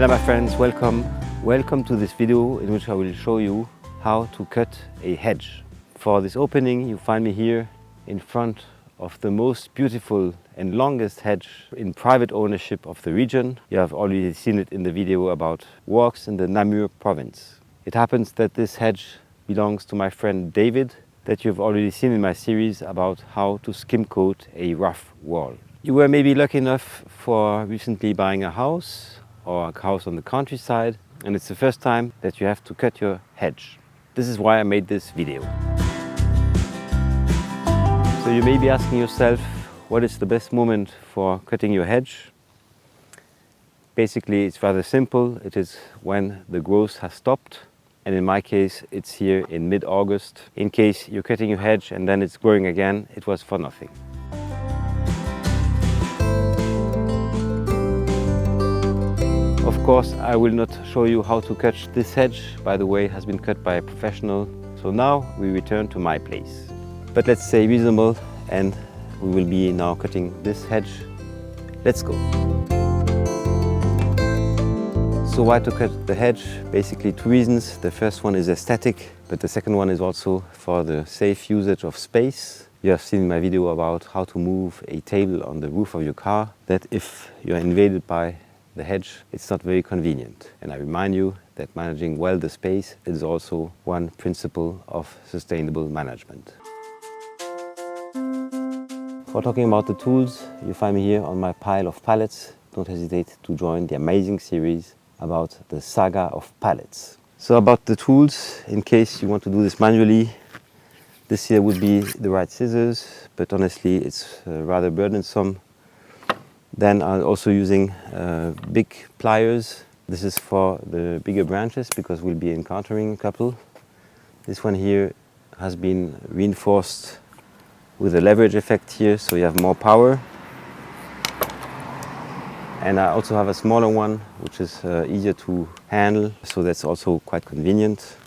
Hello my friends, welcome. Welcome to this video in which I will show you how to cut a hedge. For this opening you find me here in front of the most beautiful and longest hedge in private ownership of the region. You have already seen it in the video about walks in the Namur province. It happens that this hedge belongs to my friend David, that you've already seen in my series about how to skim coat a rough wall. You were maybe lucky enough for recently buying a house or a house on the countryside, and it's the first time that you have to cut your hedge. This is why I made this video. So you may be asking yourself, what is the best moment for cutting your hedge? Basically, it's rather simple. It is when the growth has stopped, and in my case, it's here in mid-August. In case you're cutting your hedge and then it's growing again, it was for nothing. Of course, I will not show you how to cut this hedge. By the way, it has been cut by a professional. So now we return to my place. But let's stay reasonable and we will be now cutting this hedge. Let's go. So why to cut the hedge? Basically two reasons. The first one is aesthetic, but the second one is also for the safe usage of space. You have seen my video about how to move a table on the roof of your car, that if you are invaded by the hedge, it's not very convenient. And I remind you that managing well the space is also one principle of sustainable management. For talking about the tools, you find me here on my pile of pallets. Don't hesitate to join the amazing series about the saga of pallets. So about the tools, in case you want to do this manually, this here would be the right scissors, but honestly it's rather burdensome. Then I'm also using big pliers. This is for the bigger branches because we'll be encountering a couple. This one here has been reinforced with a leverage effect here, so you have more power. And I also have a smaller one, which is easier to handle, so that's also quite convenient.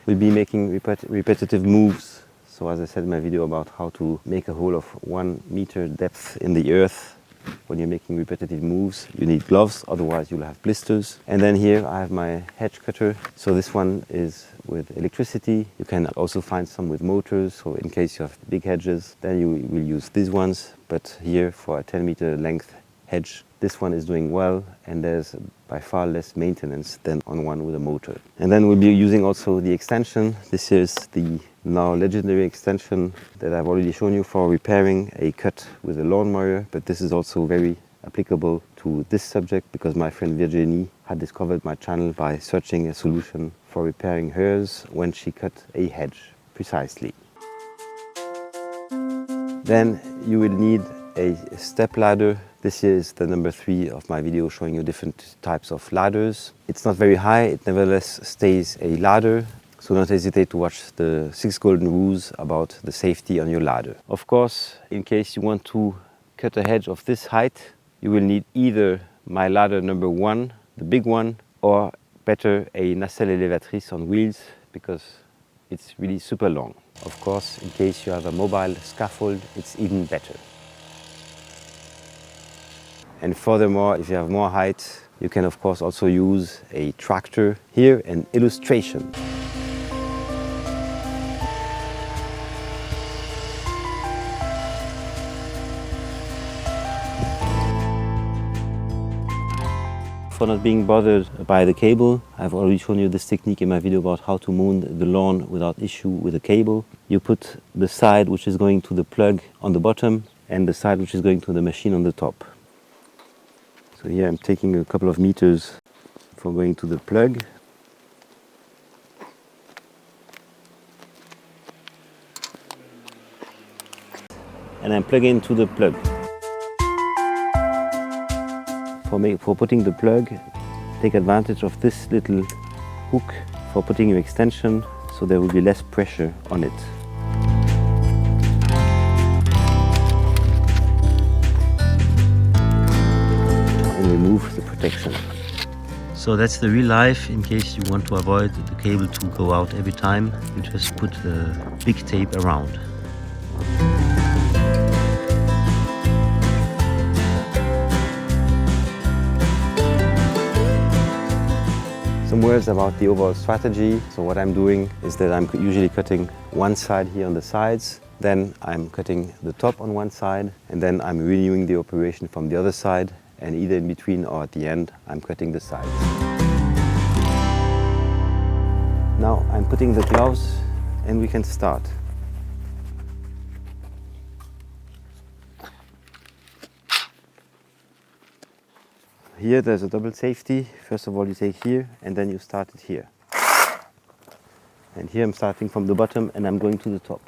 We'll be making repetitive moves. So as I said in my video about how to make a hole of 1 meter depth in the earth, when you're making repetitive moves, you need gloves, otherwise you'll have blisters. And then here I have my hedge cutter. So this one is with electricity. You can also find some with motors, so in case you have big hedges, then you will use these ones. But here for a 10-meter length hedge, this one is doing well, and there's by far less maintenance than on one with a motor. And then we'll be using also the extension. This is the now legendary extension that I've already shown you for repairing a cut with a lawnmower, but this is also very applicable to this subject because my friend Virginie had discovered my channel by searching a solution for repairing hers when she cut a hedge precisely. Then you will need a step ladder. This here is the number 3 of my video showing you different types of ladders. It's not very high, it nevertheless stays a ladder. So don't hesitate to watch the 6 golden rules about the safety on your ladder. Of course, in case you want to cut a hedge of this height, you will need either my ladder number 1, the big one, or better a nacelle élévatrice on wheels because it's really super long. Of course, in case you have a mobile scaffold, it's even better. And furthermore, if you have more height, you can of course also use a tractor. Here, an illustration. For not being bothered by the cable, I've already shown you this technique in my video about how to moon the lawn without issue with the cable. You put the side which is going to the plug on the bottom and the side which is going to the machine on the top. So here I'm taking a couple of meters for going to the plug. And I'm plugging into the plug. For putting the plug, take advantage of this little hook for putting your extension, so there will be less pressure on it. And remove the protection. So that's the real life. In case you want to avoid the cable to go out every time, you just put the big tape around. Some words about the overall strategy. So what I'm doing is that I'm usually cutting one side here on the sides, then I'm cutting the top on one side, and then I'm renewing the operation from the other side, and either in between or at the end, I'm cutting the sides. Now I'm putting the gloves and we can start. Here there's a double safety. First of all you take here and then you start it here. And here I'm starting from the bottom and I'm going to the top.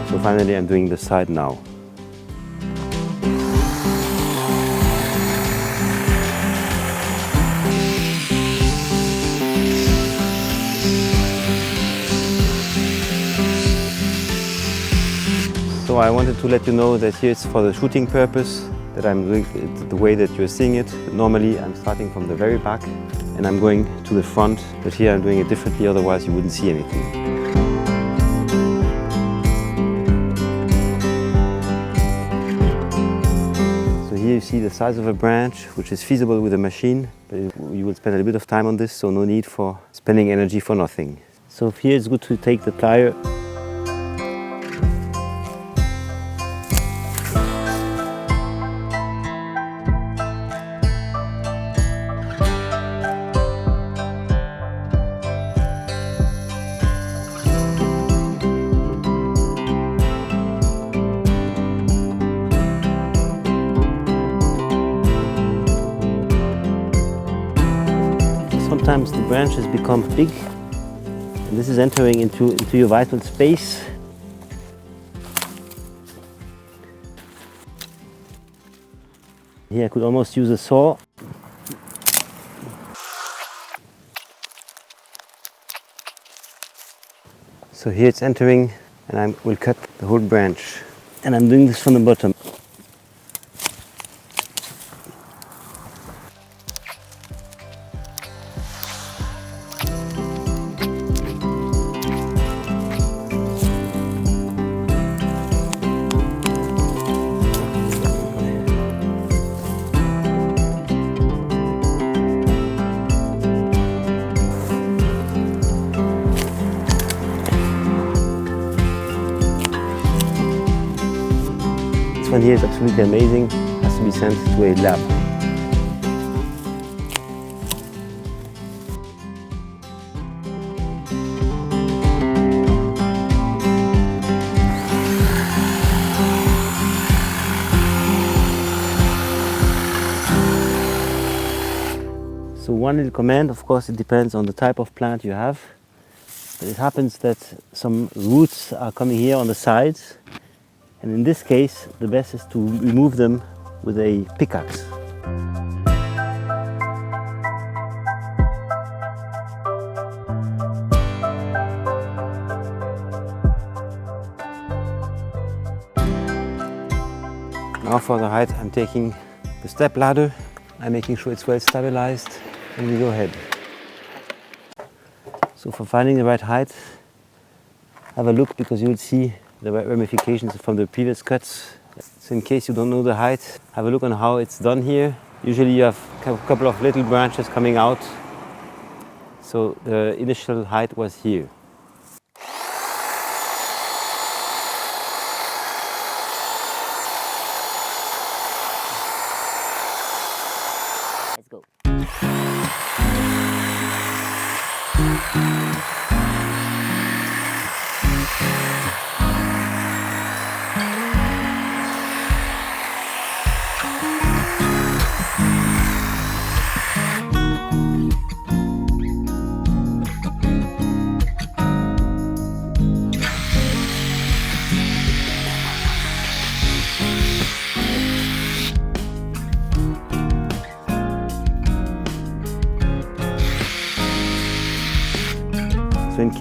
So finally I'm doing the side now. So I wanted to let you know that here it's for the shooting purpose, that I'm doing it the way that you're seeing it. Normally I'm starting from the very back and I'm going to the front, but here I'm doing it differently, otherwise you wouldn't see anything. Here you see the size of a branch, which is feasible with a machine, but you will spend a little bit of time on this, so no need for spending energy for nothing. So here it's good to take the plier. Sometimes the branches become big, and this is entering into your vital space. Here I could almost use a saw. So here it's entering, and I will cut the whole branch. And I'm doing this from the bottom. This one here is absolutely amazing, has to be sent to a lab. So one little comment, of course it depends on the type of plant you have. But it happens that some roots are coming here on the sides. And in this case, the best is to remove them with a pickaxe. Now for the height, I'm taking the step ladder. I'm making sure it's well stabilized, and we go ahead. So for finding the right height, have a look, because you will see the ramifications from the previous cuts. So in case you don't know the height, have a look on how it's done here. Usually you have a couple of little branches coming out. So the initial height was here. Let's go.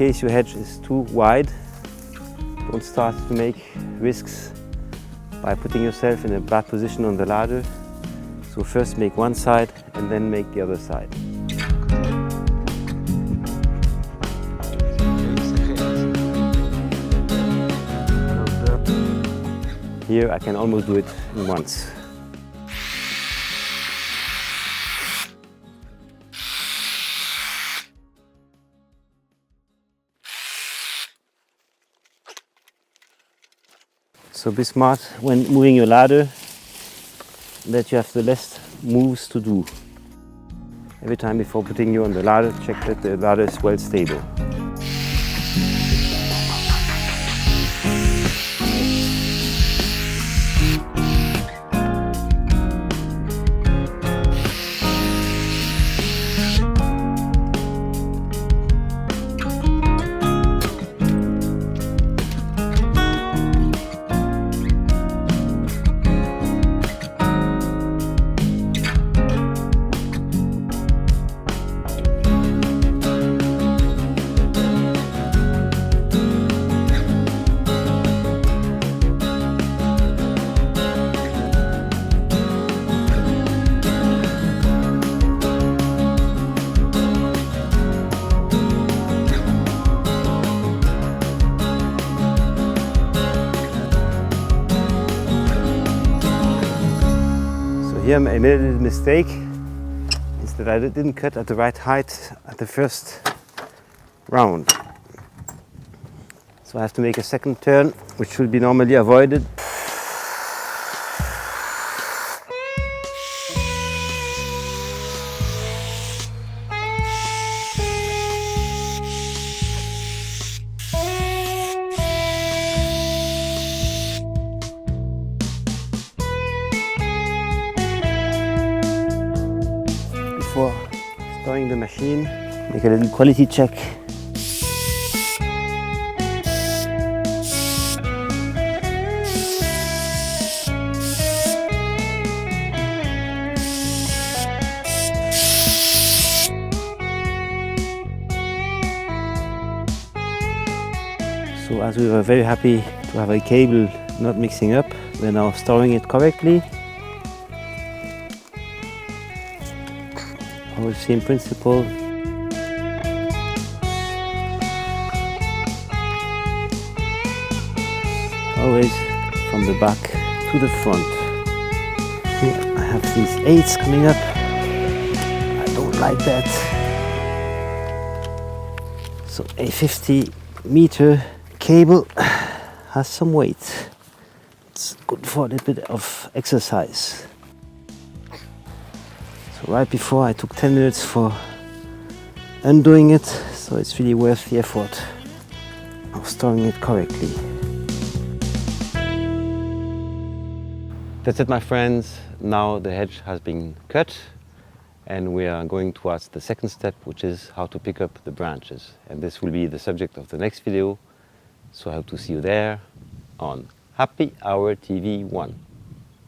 case your hedge is too wide, don't start to make risks by putting yourself in a bad position on the ladder. So first make one side and then make the other side. Here I can almost do it in once. So be smart when moving your ladder, that you have the less moves to do. Every time before putting you on the ladder, check that the ladder is well stable. Here I made a little mistake, is that I didn't cut at the right height at the first round. So I have to make a second turn, which will be normally avoided. Before starting the machine, make a little quality check. So as we were very happy to have a cable not mixing up, we're now storing it correctly. Always same principle. Always from the back to the front. Here I have these 8s coming up. I don't like that. So a 50-meter cable has some weight. It's good for a little bit of exercise. So right before I took 10 minutes for undoing it, so it's really worth the effort of storing it correctly. That's it, my friends. Now the hedge has been cut and we are going towards the second step, which is how to pick up the branches. And this will be the subject of the next video. So I hope to see you there on Happy Hour TV 1.